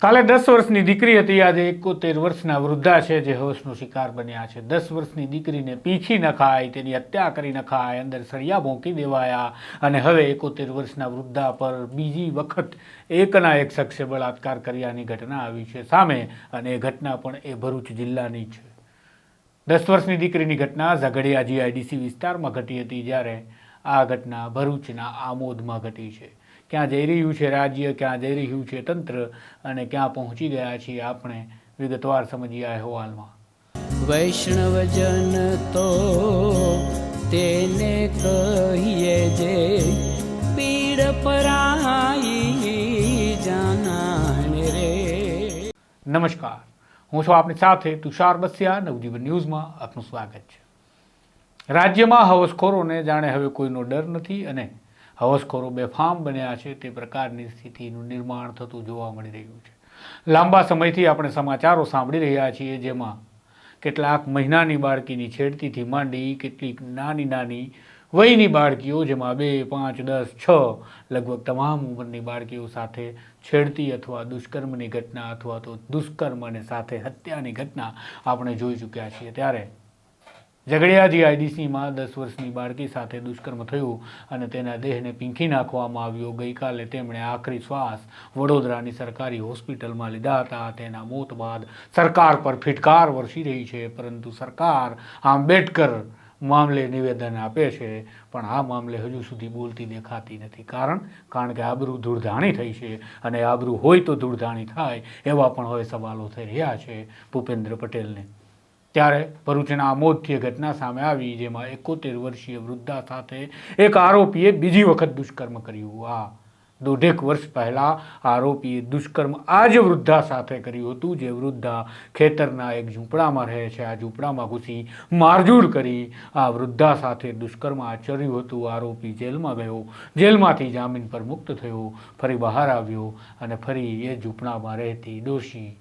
કાલે 10 વર્ષની દીકરી હતી, આજે 71 વર્ષના વૃદ્ધા છે જે હોશનો શિકાર બન્યા છે। 10 વર્ષની દીકરીને પીંખી નખાય, તેની હત્યા કરી નખાય, અંદર સળિયા ભોંકી દેવાયા અને હવે 71 વર્ષના વૃદ્ધા પર બીજી વખત એકના એક શખ્સે બળાત્કાર કર્યાની ઘટના આવી છે સામે અને એ ઘટના પણ એ ભરૂચ જિલ્લાની છે। 10 વર્ષની દીકરીની ઘટના ઝઘડિયા જીઆઈડીસી વિસ્તારમાં ઘટી હતી, જ્યારે આ ઘટના ભરૂચના આમોદમાં ઘટી છે। ક્યાં જઈ રહ્યું છે રાજ્ય, ક્યાં જઈ રહ્યું છે તંત્ર અને ક્યાં પહોંચી ગયા છીએ આપણે વિગતવાર સમજીએ આ અહેવાલમાં। વૈષ્ણવજન તો તેને કહીએ જે પીડ પરાઈ જાનાને રે। નમસ્કાર, હું છું આપની સાથે તુષાર બસિયા। નવજીવન ન્યૂઝમાં આપનું સ્વાગત છે। રાજ્યમાં હવસખોરોને જાણે હવે કોઈનો ડર નથી અને હવસખોરો બેફામ બન્યા છે તે પ્રકારની સ્થિતિનું નિર્માણ થતું જોવા મળી રહ્યું છે। લાંબા સમયથી આપણે સમાચારો સાંભળી રહ્યા છીએ, જેમાં કેટલાક મહિનાની બાળકીની છેડતીથી માંડી કેટલીક નાની વયની બાળકીઓ, જેમાં 2, 5, 10, 6 લગભગ તમામ ઉંમરની બાળકીઓ સાથે છેડતી અથવા દુષ્કર્મની ઘટના અથવા તો દુષ્કર્મ અને સાથે હત્યાની ઘટના આપણે જોઈ ચૂક્યા છીએ। ત્યારે ઝઘડિયા જીઆઈડીસીમાં 10 વર્ષની બાળકી સાથે દુષ્કર્મ થયું અને તેના દેહને પીંખી નાખવામાં આવ્યો। ગઈકાલે તેમણે આખરી શ્વાસ વડોદરાની સરકારી હોસ્પિટલમાં લીધા હતા। તેના મોત બાદ સરકાર પર ફિટકાર વરસી રહી છે, પરંતુ સરકાર આંબેડકર મામલે નિવેદન આપે છે પણ આ મામલે હજુ સુધી બોલતી દેખાતી નથી। કારણ કે આબરૂ ધૂળધાણી થઈ છે અને આબરૂ હોય તો ધૂળધાણી થાય એવા પણ હવે સવાલો થઈ રહ્યા છે ભૂપેન્દ્ર પટેલને। ત્યારે ભરૂચના આમોદથી ઘટના સામે આવી, જેમાં 71 વર્ષીય વૃદ્ધા સાથે એક આરોપીએ બીજી વખત દુષ્કર્મ કર્યું। આ 1.5 વર્ષ પહેલા આરોપીએ દુષ્કર્મ આ જ વૃદ્ધા સાથે કર્યું હતું, જે વૃદ્ધા ખેતરના એક ઝૂંપડામાં રહે છે। આ ઝૂંપડામાં ઘૂસી મારઝૂડ કરી આ વૃદ્ધા સાથે દુષ્કર્મ આચર્યું હતું। આરોપી જેલમાં ગયો, જેલમાંથી જામીન પર મુક્ત થયો, ફરી બહાર આવ્યો અને ફરી એ ઝૂંપડામાં રહેતી ડોશી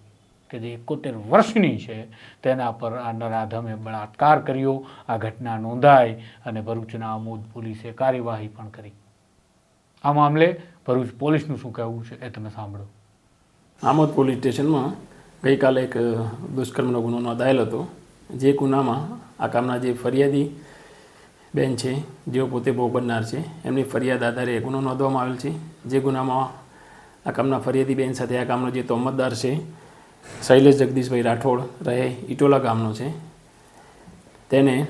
કે જે 71 વર્ષની છે તેના પર આ નરાધમે બળાત્કાર કર્યો। આ ઘટના નોંધાઈ અને ભરૂચના આમોદ પોલીસે કાર્યવાહી પણ કરી। આ મામલે ભરૂચ પોલીસનું શું કહેવું છે એ તમે સાંભળો। આમોદ પોલીસ સ્ટેશનમાં ગઈકાલે એક દુષ્કર્મનો ગુનો નોંધાયેલ હતો, જે ગુનામાં આ કામના જે ફરિયાદી બેન છે, જેઓ પોતે ભોગ બનનાર છે, એમની ફરિયાદ આધારે ગુનો નોંધવામાં આવેલ છે। જે ગુનામાં આ કામના ફરિયાદી બેન સાથે આ કામનો જે તોહમતદાર છે શૈલેષ જગદીશભાઈ રાઠોડ રહે ઇટોલા ગામનો છે, તેને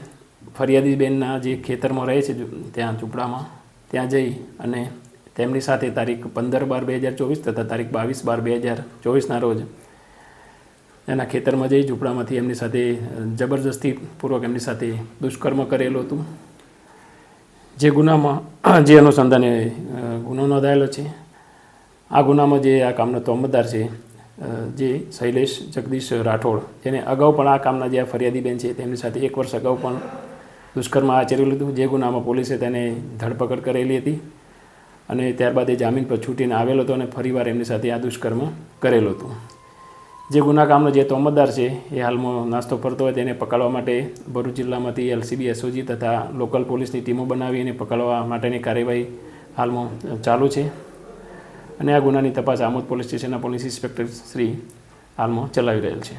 ફરિયાદી બેનના જે ખેતરમાં રહે છે ત્યાં ઝૂંપડામાં ત્યાં જઈ અને તેમની સાથે તારીખ 15/12/2024 તથા તારીખ 22/12/2024ના રોજ એના ખેતરમાં જઈ ઝૂંપડામાંથી એમની સાથે જબરજસ્તીપૂર્વક એમની સાથે દુષ્કર્મ કરેલું હતું। જે ગુનામાં જે અનુસંધાને ગુનો નોંધાયેલો છે, આ ગુનામાં જે આ કામનો તોહમતદાર છે જે શૈલેષ જગદીશ રાઠોડ, જેને અગાઉ પણ આ કામના જે ફરિયાદી બેન છે તેમની સાથે 1 વર્ષ અગાઉ પણ દુષ્કર્મ આચરેલું હતું। જે ગુનામાં પોલીસે તેને ધરપકડ કરેલી હતી અને ત્યારબાદ એ જામીન પર છૂટીને આવેલો હતો અને ફરીવાર એમની સાથે આ દુષ્કર્મ કરેલું હતું। જે ગુના કામનો જે તોહમતદાર છે એ હાલમાં નાસ્તો ફરતો હોય તેને પકડવા માટે ભરૂચ જિલ્લામાંથી એલસીબી, એસઓજી તથા લોકલ પોલીસની ટીમો બનાવી અને પકડવા માટેની કાર્યવાહી હાલમાં ચાલુ છે અને આ ગુનાની તપાસ આમોદ પોલીસ સ્ટેશનના પોલીસ ઇન્સ્પેક્ટર શ્રી હાલમાં ચલાવી રહેલ છે।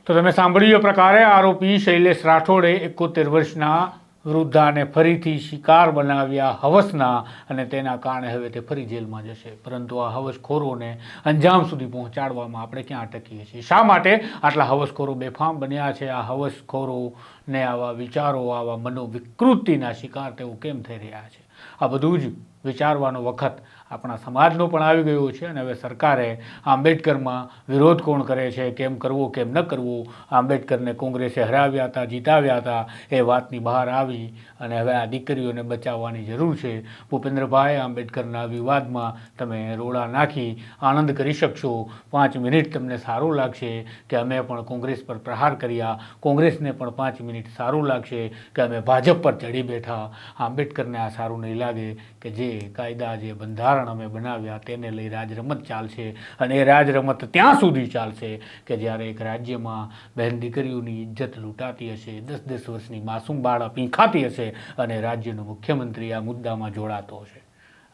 તો તમે સાંભળ્યું એ પ્રકારે આરોપી શૈલેષ રાઠોડે 71 વર્ષના વૃદ્ધાને ફરીથી શિકાર બનાવ્યા હવસના અને તેના કારણે હવે તે ફરી જેલમાં જશે, પરંતુ આ હવસખોરોને અંજામ સુધી પહોંચાડવામાં આપણે ક્યાં અટકીએ છીએ? શા માટે આટલા હવસખોરો બેફામ બન્યા છે? આ હવસખોરોને આવા વિચારો, આવા મનોવિકૃતિના શિકાર તેઓ કેમ થઈ રહ્યા છે? આ બધું જ વિચારવાનો વખત આપણા સમાજનો પણ આવી ગયો છે અને હવે સરકારે આંબેડકરમાં વિરોધ કોણ કરે છે, કેમ કરવો કેમ ન કરવો, આંબેડકરને કોંગ્રેસે હરાવ્યા હતા, જીતાવ્યા હતા, એ વાતની બહાર આવી અને હવે આ દીકરીઓને બચાવવાની જરૂર છે। ભૂપેન્દ્રભાઈ, આંબેડકરના વિવાદમાં તમે રોડા નાખી આનંદ કરી શકશો, 5 મિનિટ તમને સારું લાગશે કે અમે પણ કોંગ્રેસ પર પ્રહાર કર્યા, કોંગ્રેસને પણ 5 મિનિટ સારું લાગશે કે અમે ભાજપ પર ચડી બેઠા। આંબેડકરને આ સારું નહીં લાગે કે જે કાયદા, જે બંધારણ અમે બનાવ્યા તેને લઈ રાજરમત ચાલશે અને એ રાજરમત ત્યાં સુધી ચાલશે કે જ્યારે એક રાજ્યમાં બહેન દીકરીઓની ઇજ્જત લૂંટાતી હશે, 10-10 વર્ષની માસૂમ બાળા પીંખાતી હશે અને રાજ્યનો મુખ્યમંત્રી આ મુદ્દામાં જોડાતો હશે।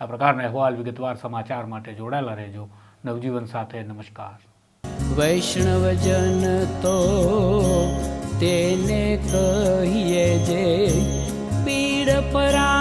આ પ્રકારના અહેવાલ, વિગતવાર સમાચાર માટે જોડાયેલા રહેજો નવજીવન સાથે। નમસ્કાર। વૈષ્ણવજન તો તેને કહીએ જે પીડ પરાઈ.